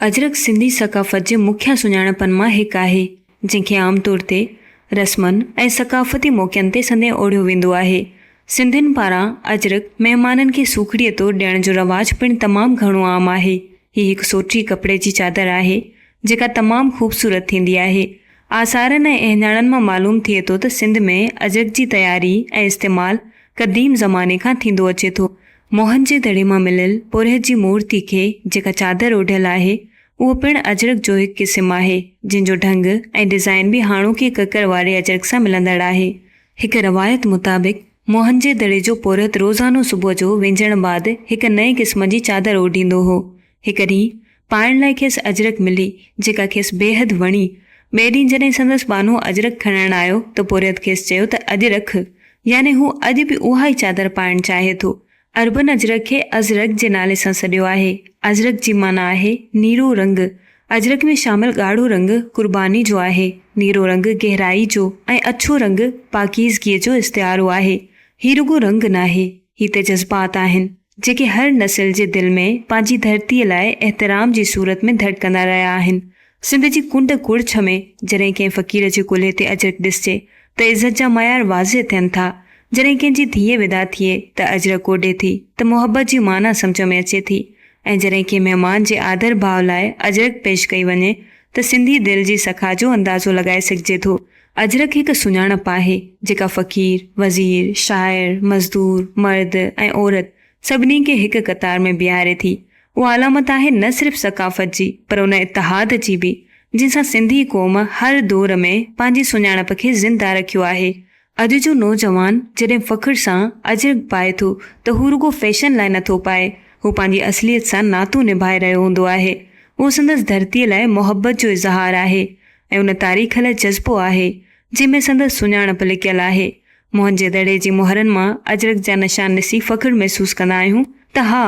अजरक सिंधी सक़ाफ़त जे मुख्य सुञाणपन मां हिकु आहे, जंहिंखे आमतौर ते रस्मनि ऐं सक़ाफ़ती मौक़नि ते सदें ओढ़ियो वेंदो आहे। सिंधियुनि पारां अजरक महिमाननि खे सूखड़ीअ तौरु ॾियण जो रवाजु पिणु तमामु घणो आम आहे। हीअ हिकु सोटी कपिड़े जी चादर आहे जेका तमामु ख़ूबसूरत थींदी आहे। आसारनि ऐं अहञाणनि मां मालूम थिए थो त सिंध में अजरक जी तयारी ऐं इस्तेमालु क़दीम ज़माने खां थींदो अचे थो। मोहनजेदड़े मां मिलियल पुरहित जी मूर्ति खे जेका चादर ओढ़ियल आहे, उहो पिणु अजरक जो हिकु क़िस्म आहे, जंहिंजो ढंग ऐं डिज़ाइन बि हाणोकी ककर वारे अजरक सां मिलंदड़ आहे। हिकु रवायत मुताबिक़ मोहनजेदड़े जो पुरहित रोज़ानो सुबुह जो विंझण बैदि हिकु नए क़िस्म जी चादर ओढ़ींदो हो। हिकु ॾींहुं पाइण लाइ खेसि अजरक मिली जेका खेसि बेहदि वणी। ॿिए ॾींहुं जॾहिं संदसि बानो अजरक खणण आयो त पुरहित खेसि चयो त अॼु रख, यानी हू अॼु बि उहा ई चादर पाइणु चाहे थो। अरबन अजरक खे अज़रक जे नाले सां सॾियो आहे। अजरक जी माना आहे नीरो रंग। अजरक में शामिल ॻाढ़ो रंग क़ुर्बानी जो आहे, नीरो रंग गहराई जो ऐं अछो रंग पाकीज़गीअ जो इस्तिआरो आहे। हीउ रुॻो रंग नाहे, ही त जज़्बात आहिनि जेके हर नसिल जे दिलि में पंहिंजी धरतीअ लाइ एहतराम जी सूरत में धड़कंदा रहिया आहिनि। सिंध जी कुंड कुड़छ में जॾहिं कंहिं फ़क़ीर जे कुल्हे ते अजरक ॾिसिजे त इज़त जा मयार वाज़िह थियनि था। जॾहिं कंहिंजी धीअ विदा थिए त अजरक ओढ़े थी त मुहबत जी माना सम्झ में अचे थी, ऐं जॾहिं कंहिं महिमान जे आदर भाव लाइ अजरक पेश कई वञे त सिंधी दिलि जी सखा जो अंदाज़ो लॻाए सघिजे थो। अजरक हिकु सुञाणप आहे जेका फ़क़ीर, वज़ीर, शाइर, मज़दूर, मर्द ऐं औरत सभिनी खे हिकु कतार में बीहारे थी। उहा अलामत आहे न सिर्फ़ु सक़ाफ़त जी, पर उन इतिहाद जी बि, जंहिंसां सिंधी क़ौम हर दौर में पंहिंजी सुञाणप खे ज़िंदा रखियो आहे। अॼु जो नौजवान जॾहिं फ़ख़्र सां अजरक पाए थो त हू रुॻो फैशन लाइ नथो पाए, हू पंहिंजी असलियत सां नातो निभाए रहियो हूंदो आहे। उहो संदसि धरतीअ लाइ मुहबत जो इज़हार आहे ऐं उन तारीख़ लाइ जज़्बो आहे जंहिंमें संदसि सुञाणप लिकियल आहे। मोहनजेदड़े जी मोहरनि मां अजरक जा निशान ॾिसी फ़ख़्र महसूसु कंदा आहियूं त हा,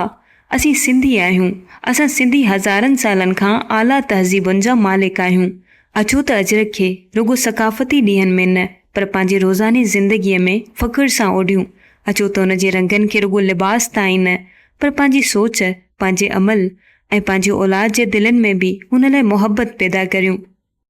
असीं सिंधी आहियूं। असां सिंधी हज़ारनि सालनि खां आला तहज़ीबुनि जा मालिक आहियूं। अचो त अजरक खे रुॻो सक़ाफ़ती ॾींहंनि में न, पर पंहिंजी रोज़ानी ज़िंदगीअ में फ़ख़्र सां ओढ़ियूं। अचो त उन जे रंगनि खे रुॻो लिबास ताईं न, पर पंहिंजी सोच, पंहिंजे अमल ऐं पंहिंजी औलाद जे दिलनि में बि हुन लाइ मुहबत पैदा करियूं।